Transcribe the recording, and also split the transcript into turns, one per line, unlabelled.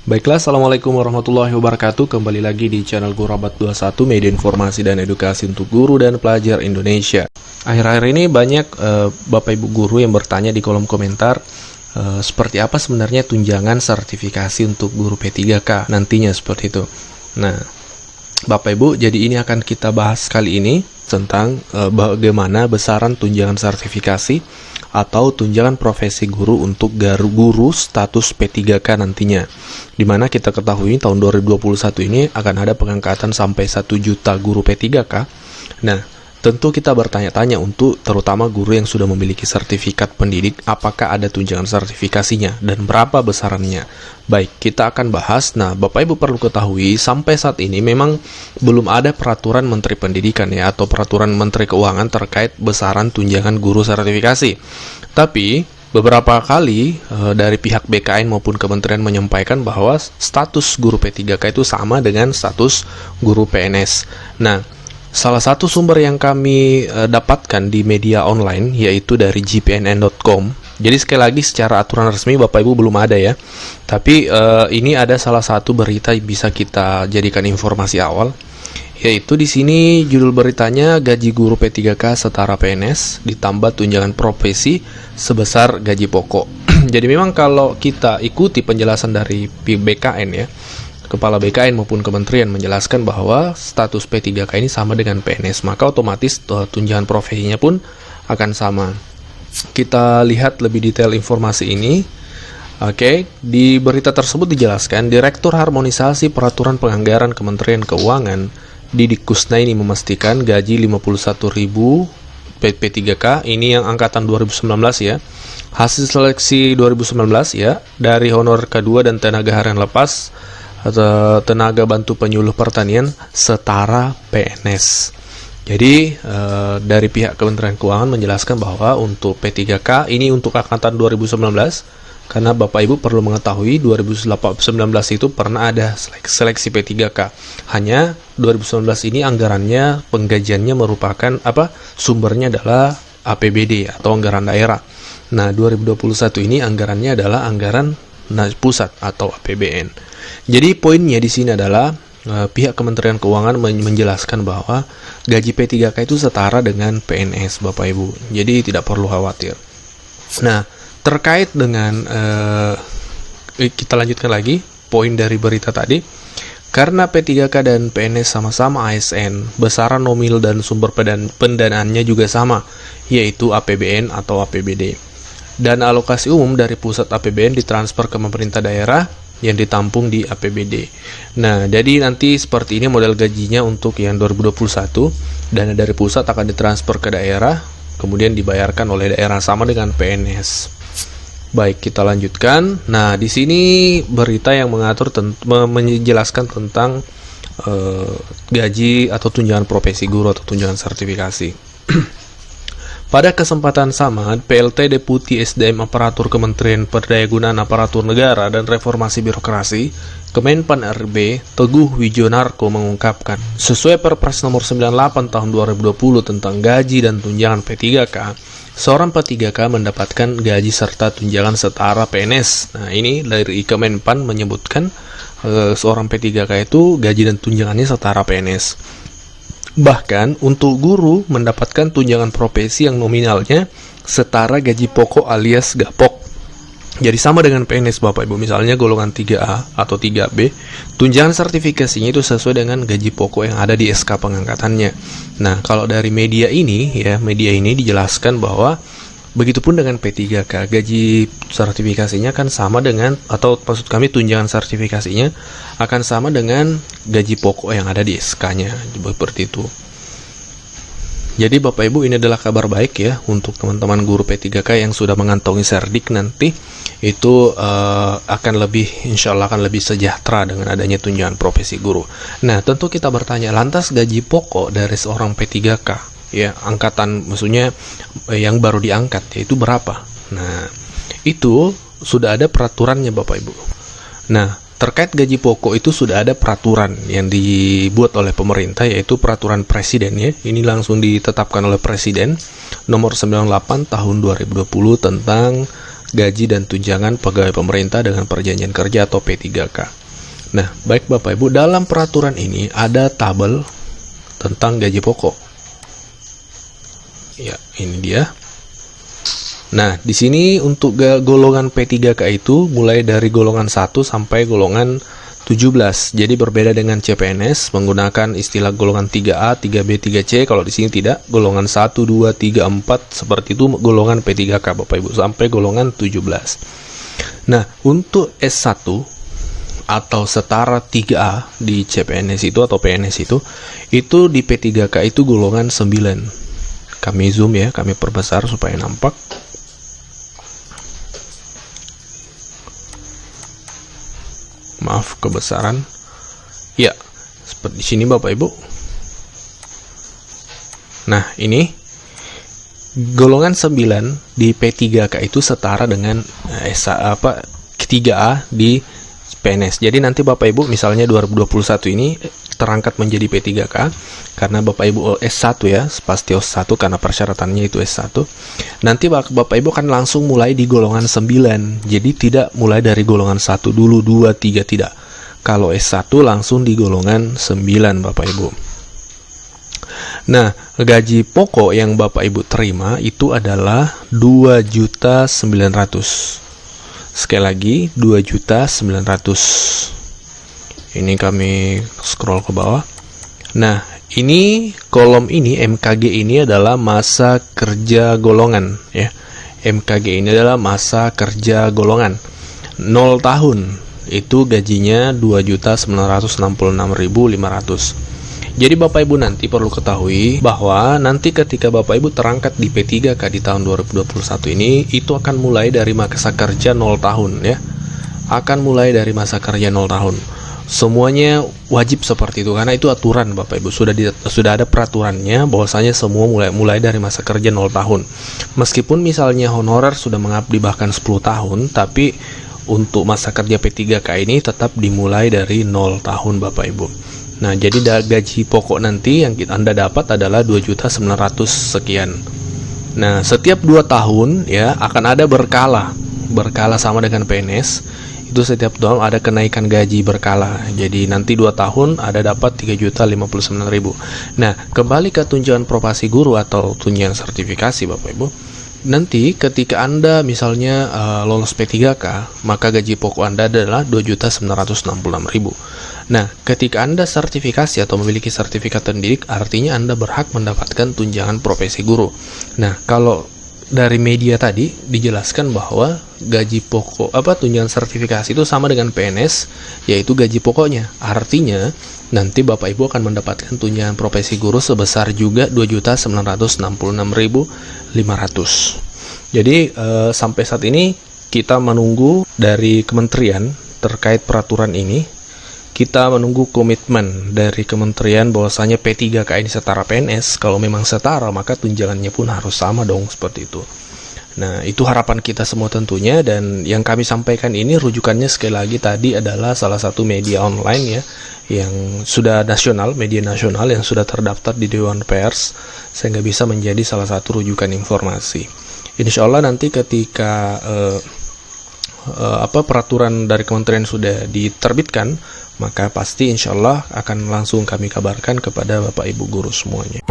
Baiklah, Assalamualaikum warahmatullahi wabarakatuh. Kembali lagi di channel Gurabat21, media informasi dan edukasi untuk guru dan pelajar Indonesia. Akhir-akhir ini banyak Bapak Ibu guru yang bertanya di kolom komentar seperti apa sebenarnya tunjangan sertifikasi untuk guru P3K nantinya, seperti itu. Nah, Bapak Ibu, jadi ini akan kita bahas kali ini tentang bagaimana besaran tunjangan sertifikasi atau tunjangan profesi guru untuk guru status P3K nantinya. Dimana kita ketahui tahun 2021 ini akan ada pengangkatan sampai 1 juta guru P3K. Nah, tentu kita bertanya-tanya untuk terutama guru yang sudah memiliki sertifikat pendidik, apakah ada tunjangan sertifikasinya dan berapa besarannya. Baik, kita akan bahas. Nah, Bapak Ibu perlu ketahui, sampai saat ini memang belum ada peraturan Menteri Pendidikan ya, atau peraturan Menteri Keuangan terkait besaran tunjangan guru sertifikasi. Tapi, beberapa kali dari pihak BKN maupun kementerian menyampaikan bahwa status guru P3K itu sama dengan status guru PNS. Nah, salah satu sumber yang kami dapatkan di media online yaitu dari gpnn.com. Jadi sekali lagi secara aturan resmi Bapak Ibu belum ada ya. Tapi ini ada salah satu berita yang bisa kita jadikan informasi awal. Yaitu di sini judul beritanya, gaji guru P3K setara PNS ditambah tunjangan profesi sebesar gaji pokok. Jadi memang kalau kita ikuti penjelasan dari BKN ya, Kepala BKN maupun kementerian menjelaskan bahwa status P3K ini sama dengan PNS, maka otomatis tunjangan profesinya pun akan sama. Kita lihat lebih detail informasi ini. Oke, di berita tersebut dijelaskan, Direktur Harmonisasi Peraturan Penganggaran Kementerian Keuangan, Didik Kusnaini memastikan gaji 51.000 P3K, ini yang angkatan 2019 ya. Hasil seleksi 2019 ya, dari honor K2 dan tenaga harian lepas atau tenaga bantu penyuluh pertanian setara PNS. Jadi dari pihak Kementerian Keuangan menjelaskan bahwa untuk P3K ini untuk angkatan 2019, karena Bapak Ibu perlu mengetahui 2019 itu pernah ada seleksi P3K. Hanya 2019 ini anggarannya, penggajiannya merupakan sumbernya adalah APBD atau anggaran daerah. Nah, 2021 ini anggarannya adalah anggaran pusat atau APBN. Jadi poinnya di sini adalah pihak Kementerian Keuangan menjelaskan bahwa gaji P3K itu setara dengan PNS, Bapak Ibu. Jadi tidak perlu khawatir. Nah, terkait dengan kita lanjutkan lagi poin dari berita tadi. Karena P3K dan PNS sama-sama ASN, besaran nominal dan sumber pendanaannya juga sama, yaitu APBN atau APBD. Dan alokasi umum dari pusat APBN ditransfer ke pemerintah daerah yang ditampung di APBD. Nah, jadi nanti seperti ini model gajinya untuk yang 2021. Dana dari pusat akan ditransfer ke daerah, kemudian dibayarkan oleh daerah sama dengan PNS. Baik, kita lanjutkan. Nah, di sini berita yang menjelaskan tentang gaji atau tunjangan profesi guru atau tunjangan sertifikasi. Pada kesempatan sama, PLT Deputi SDM Aparatur Kementerian Perdayagunaan Aparatur Negara dan Reformasi Birokrasi, Kemenpan RB, Teguh Wijonarko mengungkapkan, sesuai Perpres nomor 98 tahun 2020 tentang gaji dan tunjangan P3K, seorang P3K mendapatkan gaji serta tunjangan setara PNS. Nah, ini dari Kemenpan menyebutkan seorang P3K itu gaji dan tunjangannya setara PNS. Bahkan untuk guru mendapatkan tunjangan profesi yang nominalnya setara gaji pokok alias gapok. Jadi sama dengan PNS, Bapak Ibu. Misalnya golongan 3A atau 3B, tunjangan sertifikasinya itu sesuai dengan gaji pokok yang ada di SK pengangkatannya. Nah, kalau dari media ini dijelaskan bahwa begitupun dengan P3K, gaji sertifikasinya kan sama dengan, atau maksud kami tunjangan sertifikasinya akan sama dengan gaji pokok yang ada di SK-nya, seperti itu. Jadi Bapak Ibu, ini adalah kabar baik ya untuk teman-teman guru P3K yang sudah mengantongi serdik nanti, itu akan lebih, insya Allah akan lebih sejahtera dengan adanya tunjangan profesi guru. Nah, tentu kita bertanya, lantas gaji pokok dari seorang P3K ya, angkatan maksudnya yang baru diangkat, yaitu berapa? Nah, itu sudah ada peraturannya, Bapak Ibu. Nah, terkait gaji pokok itu sudah ada peraturan yang dibuat oleh pemerintah, yaitu peraturan presiden ya. Ini langsung ditetapkan oleh presiden nomor 98 tahun 2020 tentang gaji dan tunjangan pegawai pemerintah dengan perjanjian kerja atau P3K. Nah, baik Bapak Ibu, dalam peraturan ini ada tabel tentang gaji pokok. Ya, ini dia. Nah, di sini untuk golongan P3K itu mulai dari golongan 1 sampai golongan 17. Jadi berbeda dengan CPNS menggunakan istilah golongan 3A, 3B, 3C. Kalau di sini tidak, golongan 1, 2, 3, 4 seperti itu golongan P3K Bapak Ibu sampai golongan 17. Nah, untuk S1 atau setara 3A di CPNS itu atau PNS itu di P3K itu golongan 9. Kami zoom ya, kami perbesar supaya nampak. Maaf kebesaran. Ya, seperti di sini Bapak Ibu. Nah, ini golongan 9 di P3K itu setara dengan 3A di PNS. Jadi nanti Bapak Ibu misalnya 2021 ini terangkat menjadi P3K karena Bapak Ibu S1 ya, pasti S1 karena persyaratannya itu S1. Nanti Bapak Ibu akan langsung mulai di golongan 9. Jadi tidak mulai dari golongan 1 dulu, 2, 3 tidak. Kalau S1 langsung di golongan 9 Bapak Ibu. Nah, gaji pokok yang Bapak Ibu terima itu adalah 2.900.000. Sekali lagi 2.900.000. Ini kami scroll ke bawah. Nah, ini kolom ini MKG ini adalah masa kerja golongan ya. MKG ini adalah masa kerja golongan 0 tahun. Itu gajinya 2.966.500. Jadi Bapak Ibu nanti perlu ketahui bahwa nanti ketika Bapak Ibu terangkat di P3K di tahun 2021 ini itu akan mulai dari masa kerja 0 tahun ya. Akan mulai dari masa kerja 0 tahun. Semuanya wajib seperti itu karena itu aturan Bapak Ibu, sudah ada peraturannya bahwasanya semua mulai dari masa kerja 0 tahun. Meskipun misalnya honorer sudah mengabdi bahkan 10 tahun, tapi untuk masa kerja P3K ini tetap dimulai dari 0 tahun Bapak Ibu. Nah, jadi gaji pokok nanti yang Anda dapat adalah 2.900.000 sekian. Nah, setiap 2 tahun ya akan ada berkala sama dengan PNS. Itu setiap tahun ada kenaikan gaji berkala. Jadi nanti 2 tahun ada dapat 3.059.000. Nah, kembali ke tunjangan profesi guru atau tunjangan sertifikasi Bapak Ibu. Nanti ketika Anda misalnya lolos P3K, maka gaji pokok Anda adalah 2.966.000. Nah, ketika Anda sertifikasi atau memiliki sertifikat pendidik, artinya Anda berhak mendapatkan tunjangan profesi guru. Nah, kalau dari media tadi dijelaskan bahwa gaji pokok tunjangan sertifikasi itu sama dengan PNS, yaitu gaji pokoknya. Artinya nanti Bapak Ibu akan mendapatkan tunjangan profesi guru sebesar juga 2.966.500. Jadi sampai saat ini kita menunggu dari kementerian terkait peraturan ini. Kita menunggu komitmen dari kementerian bahwasanya P3K ini setara PNS. Kalau memang setara, maka tunjangannya pun harus sama dong, seperti itu. Nah, itu harapan kita semua tentunya, dan yang kami sampaikan ini rujukannya sekali lagi tadi adalah salah satu media online ya, yang sudah nasional, media nasional yang sudah terdaftar di Dewan Pers, sehingga bisa menjadi salah satu rujukan informasi. Insya Allah nanti ketika peraturan dari kementerian sudah diterbitkan, maka pasti insya Allah akan langsung kami kabarkan kepada Bapak Ibu guru semuanya.